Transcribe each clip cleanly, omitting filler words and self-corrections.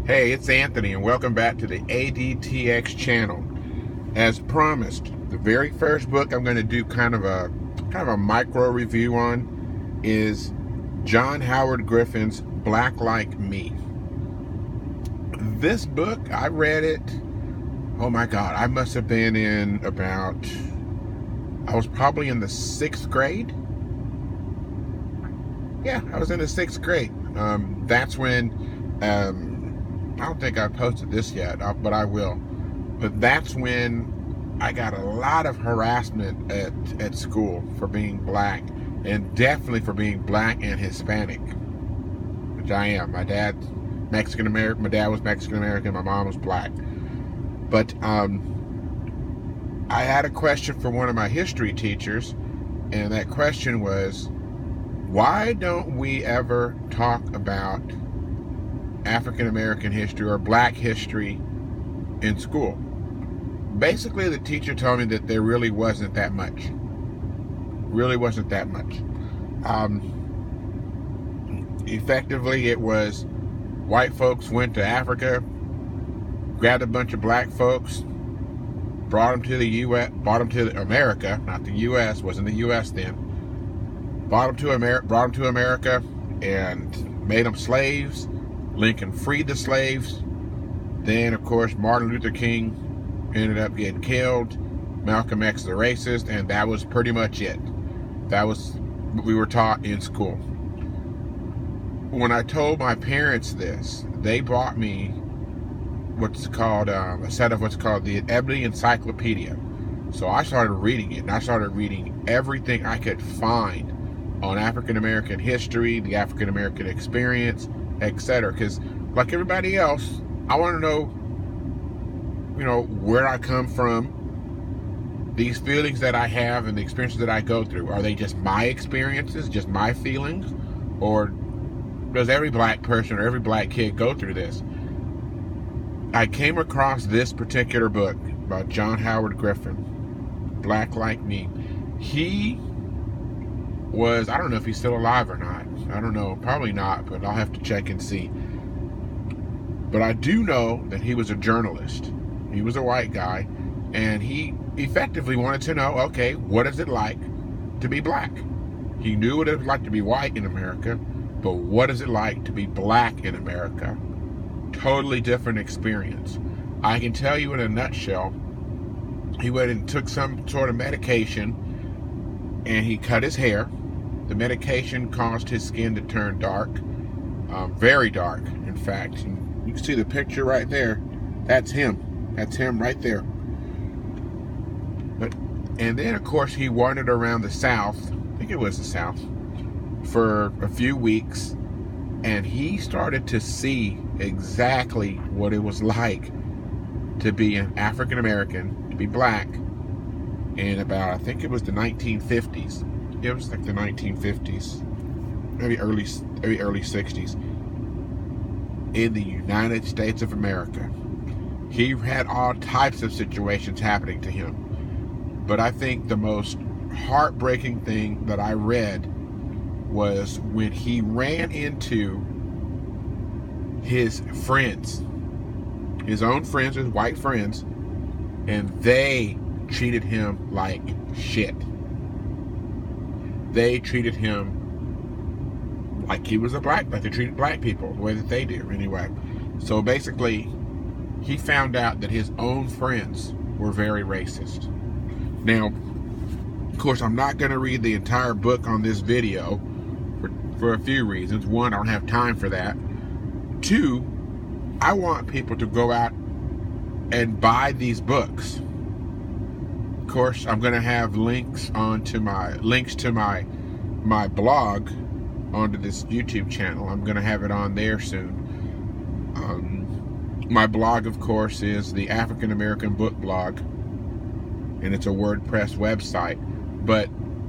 Hey, it's Anthony, and welcome back to the ADTX channel. As promised, the very first book I'm going to do kind of a micro review on is John Howard Griffin's Black Like Me. This book, I read it, oh my God, I must have been I was probably in the 6th grade. Yeah, I was in the 6th grade. That's when, I don't think I've posted this yet, but I will. But that's when I got a lot of harassment at school for being black, and definitely for being black and Hispanic, which I am. My dad's Mexican American. My dad was Mexican American. My mom was black. But I had a question for one of my history teachers, and that question was, why don't we ever talk about African American history or black history in school? Basically, the teacher told me that there really wasn't that much. Effectively, it was white folks went to Africa, grabbed a bunch of black folks, brought them to the U.S., brought them to America, not the U.S., wasn't the U.S. then, brought them to America and made them slaves. Lincoln freed the slaves. Then, of course, Martin Luther King ended up getting killed. Malcolm X the racist, and that was pretty much it. That was what we were taught in school. When I told my parents this, they bought me what's called a set of what's called the Ebony Encyclopedia. So I started reading it, and I started reading everything I could find on African American history, the African American experience, etc. Because like everybody else, I want to know, where I come from, these feelings that I have and the experiences that I go through. Are they just my experiences, just my feelings? Or does every black person or every black kid go through this? I came across this particular book by John Howard Griffin, Black Like Me. He was, I don't know if he's still alive or not. I don't know, probably not, but I'll have to check and see. But I do know that he was a journalist. He was a white guy, and he effectively wanted to know, okay, what is it like to be black? He knew what it was like to be white in America, but what is it like to be black in America? Totally different experience. I can tell you in a nutshell, he went and took some sort of medication, and he cut his hair. The medication caused his skin to turn dark, very dark, in fact. And you can see the picture right there. That's him. That's him right there. And then, of course, he wandered around the South, I think it was the South, for a few weeks, and he started to see exactly what it was like to be an African American, to be black, in about, I think it was the 1950s. It was like the 1950s, maybe early 60s, in the United States of America. He had all types of situations happening to him. But I think the most heartbreaking thing that I read was when he ran into his friends, his own friends, his white friends, and they treated him like shit. They treated him like he was like they treated black people, the way that they do, anyway. So basically, he found out that his own friends were very racist. Now, of course, I'm not going to read the entire book on this video for a few reasons. One, I don't have time for that. Two, I want people to go out and buy these books. Of course, I'm going to have links to my blog onto this YouTube channel. I'm going to have it on there soon. My blog, of course, is the African American Book Blog, and it's a WordPress website.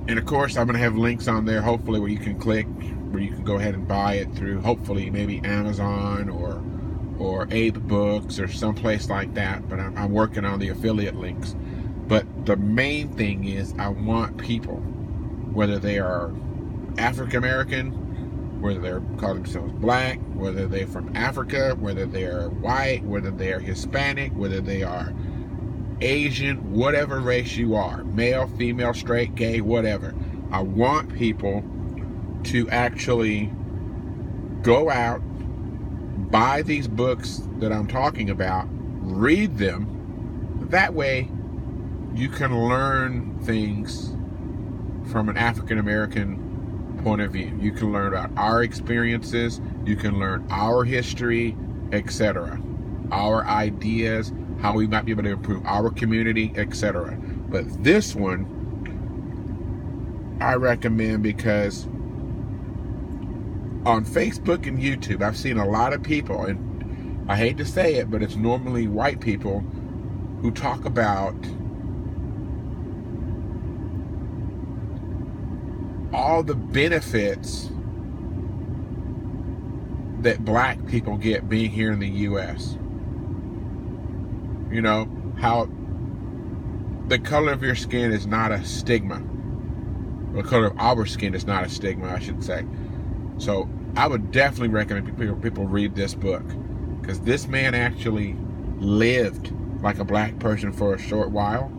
And of course, I'm going to have links on there, hopefully, where you can click, where you can go ahead and buy it through, hopefully, maybe Amazon or Ape Books or someplace like that. But I'm working on the affiliate links. But the main thing is, I want people, whether they are African American, whether they're call themselves black, whether they're from Africa, whether they're white, whether they're Hispanic, whether they are Asian, whatever race you are, male, female, straight, gay, whatever. I want people to actually go out, buy these books that I'm talking about, read them. That way you can learn things from an African American point of view. You can learn about our experiences, you can learn our history, etc., our ideas, how we might be able to improve our community, etc. But this one I recommend because on Facebook and YouTube, I've seen a lot of people, and I hate to say it, but it's normally white people who talk about all the benefits that black people get being here in the U.S. You know, how the color of your skin is not a stigma. The color of our skin is not a stigma, I should say. So I would definitely recommend people read this book, because this man actually lived like a black person for a short while.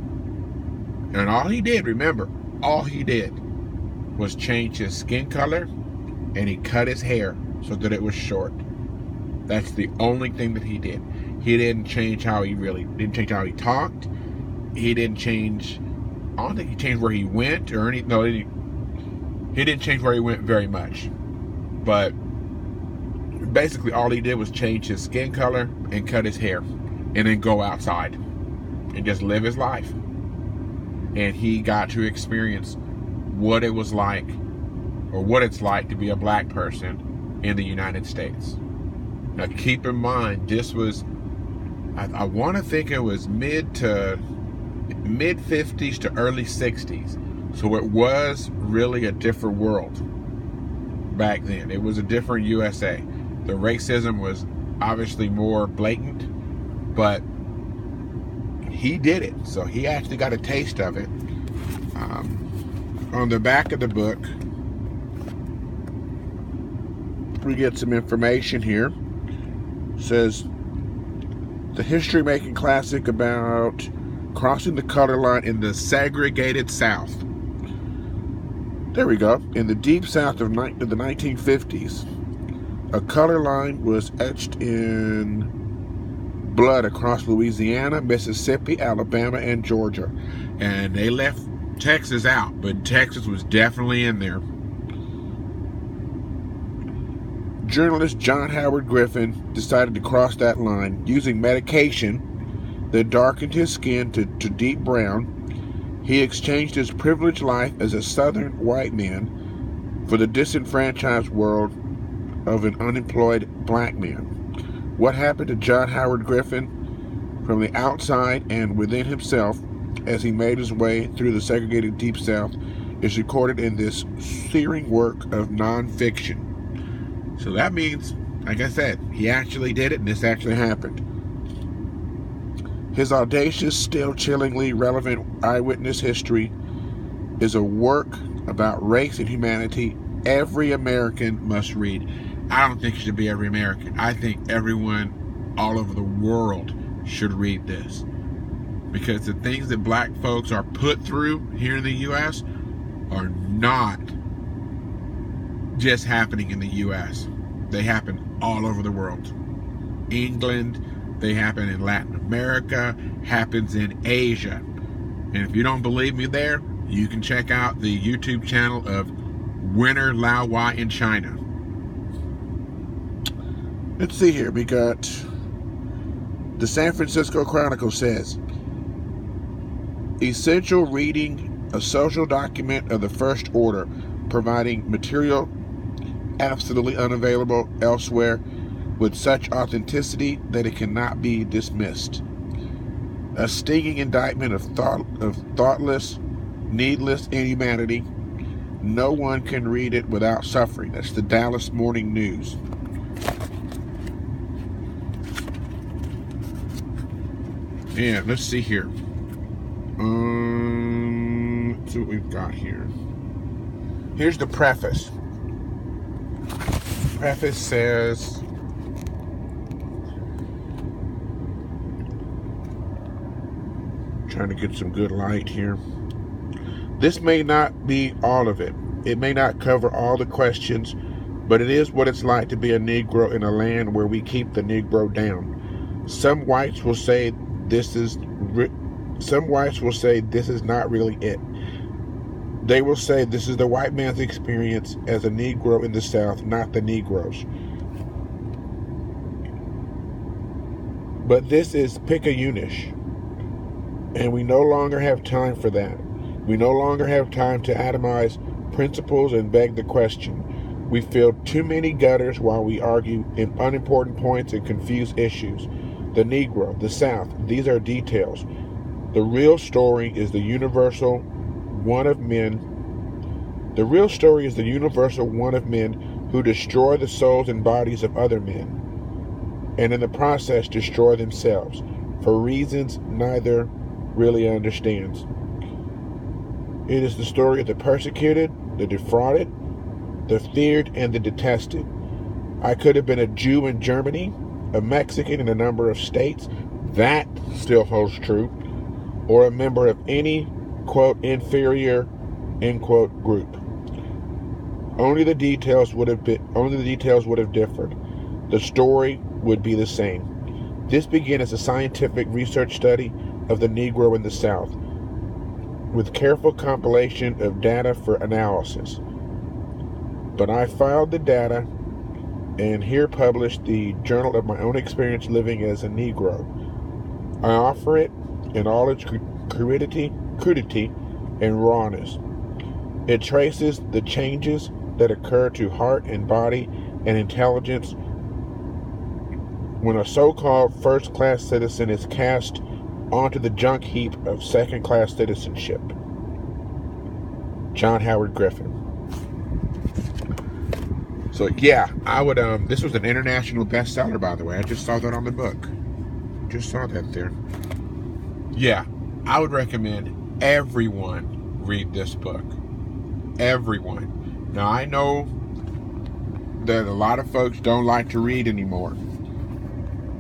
And all he did, remember, all he did was change his skin color, and he cut his hair so that it was short. That's the only thing that he did. He didn't change how he talked. He didn't change, I don't think he changed where he went or anything. No, he didn't change where he went very much. But basically all he did was change his skin color and cut his hair, and then go outside and just live his life. And he got to experience what it was like, or what it's like to be a black person in the United States. Now keep in mind, this was, I want to think it was mid 50s to early 60s. So it was really a different world back then. It was a different USA. The racism was obviously more blatant, but he did it. So he actually got a taste of it. On the back of the book, we get some information here. It says, the history-making classic about crossing the color line in the segregated South. There we go. In the deep South of the 1950s, a color line was etched in blood across Louisiana, Mississippi, Alabama, and Georgia. And they left Texas out, but Texas was definitely in there. Journalist John Howard Griffin decided to cross that line using medication that darkened his skin to deep brown. He exchanged his privileged life as a Southern white man for the disenfranchised world of an unemployed black man. What happened to John Howard Griffin from the outside and within himself as he made his way through the segregated Deep South is recorded in this searing work of nonfiction. So that means, like I said, he actually did it, and this actually happened. His audacious, still chillingly relevant eyewitness history is a work about race and humanity every American must read. I don't think it should be every American. I think everyone all over the world should read this. Because the things that black folks are put through here in the U.S. are not just happening in the U.S. They happen all over the world. England, they happen in Latin America, happens in Asia. And if you don't believe me there, you can check out the YouTube channel of Winner Lao Wai in China. Let's see here. We got the San Francisco Chronicle says, essential reading, a social document of the first order, providing material absolutely unavailable elsewhere with such authenticity that it cannot be dismissed. A stinging indictment of thoughtless, needless inhumanity. No one can read it without suffering. That's the Dallas Morning News. Yeah, let's see here. Let's see what we've got here. Here's the preface. preface says, trying to get some good light here. This may not be all of it. It may not cover all the questions, but it is what it's like to be a Negro in a land where we keep the Negro down. Some whites will say this is not really it. They will say this is the white man's experience as a Negro in the South, not the Negroes. But this is Picayunish, and we no longer have time for that. We no longer have time to atomize principles and beg the question. We fill too many gutters while we argue in unimportant points and confuse issues. The Negro, the South, these are details. The real story is the universal one of men. The real story is the universal one of men who destroy the souls and bodies of other men, and in the process destroy themselves, for reasons neither really understands. It is the story of the persecuted, the defrauded, the feared, and the detested. I could have been a Jew in Germany, a Mexican in a number of states, that still holds true, or a member of any, quote, inferior, end quote, group. Only the details would have differed. The story would be the same. This began as a scientific research study of the Negro in the South, with careful compilation of data for analysis. But I filed the data and here published the journal of my own experience living as a Negro. I offer it in all its crudity and rawness. It traces the changes that occur to heart and body and intelligence when a so-called first-class citizen is cast onto the junk heap of second-class citizenship. John Howard Griffin. So yeah, I would, this was an international bestseller, by the way. I just saw that on the book. Just saw that there. Yeah, I would recommend everyone read this book. Everyone. Now, I know that a lot of folks don't like to read anymore.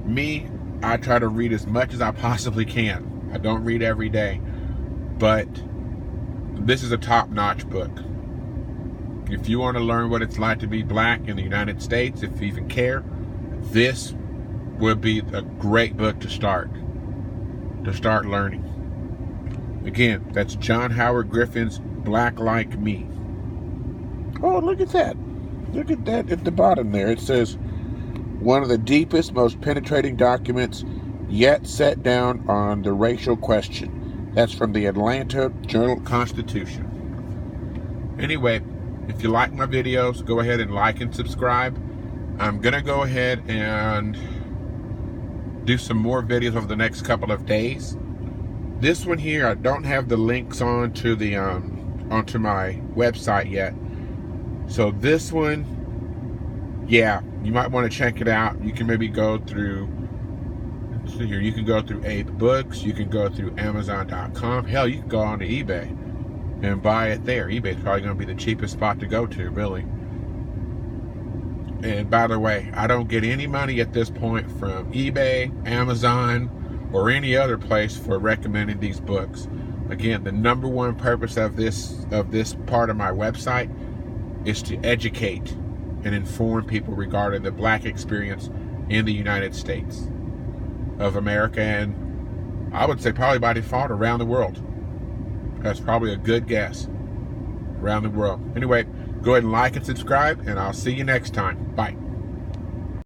Me, I try to read as much as I possibly can. I don't read every day. But this is a top-notch book. If you want to learn what it's like to be black in the United States, if you even care, this would be a great book to start learning. Again, that's John Howard Griffin's Black Like Me. Oh, look at that. Look at that at the bottom there. It says, one of the deepest, most penetrating documents yet set down on the racial question. That's from the Atlanta Journal-Constitution. Anyway, if you like my videos, go ahead and like and subscribe. I'm going to go ahead and do some more videos over the next couple of days. This one here, I don't have the links onto the onto my website yet. So this one, yeah, you might want to check it out. You can maybe go through, let's see here, you can go through Ape Books, you can go through Amazon.com. Hell, you can go on to eBay and buy it there. eBay's probably going to be the cheapest spot to go to, really. And by the way, I don't get any money at this point from eBay, Amazon, or any other place for recommending these books. Again, the number one purpose of this part of my website is to educate and inform people regarding the black experience in the United States of America, and I would say probably by default around the world. That's probably a good guess. Around the world. Anyway, go ahead and like and subscribe, and I'll see you next time. Bye.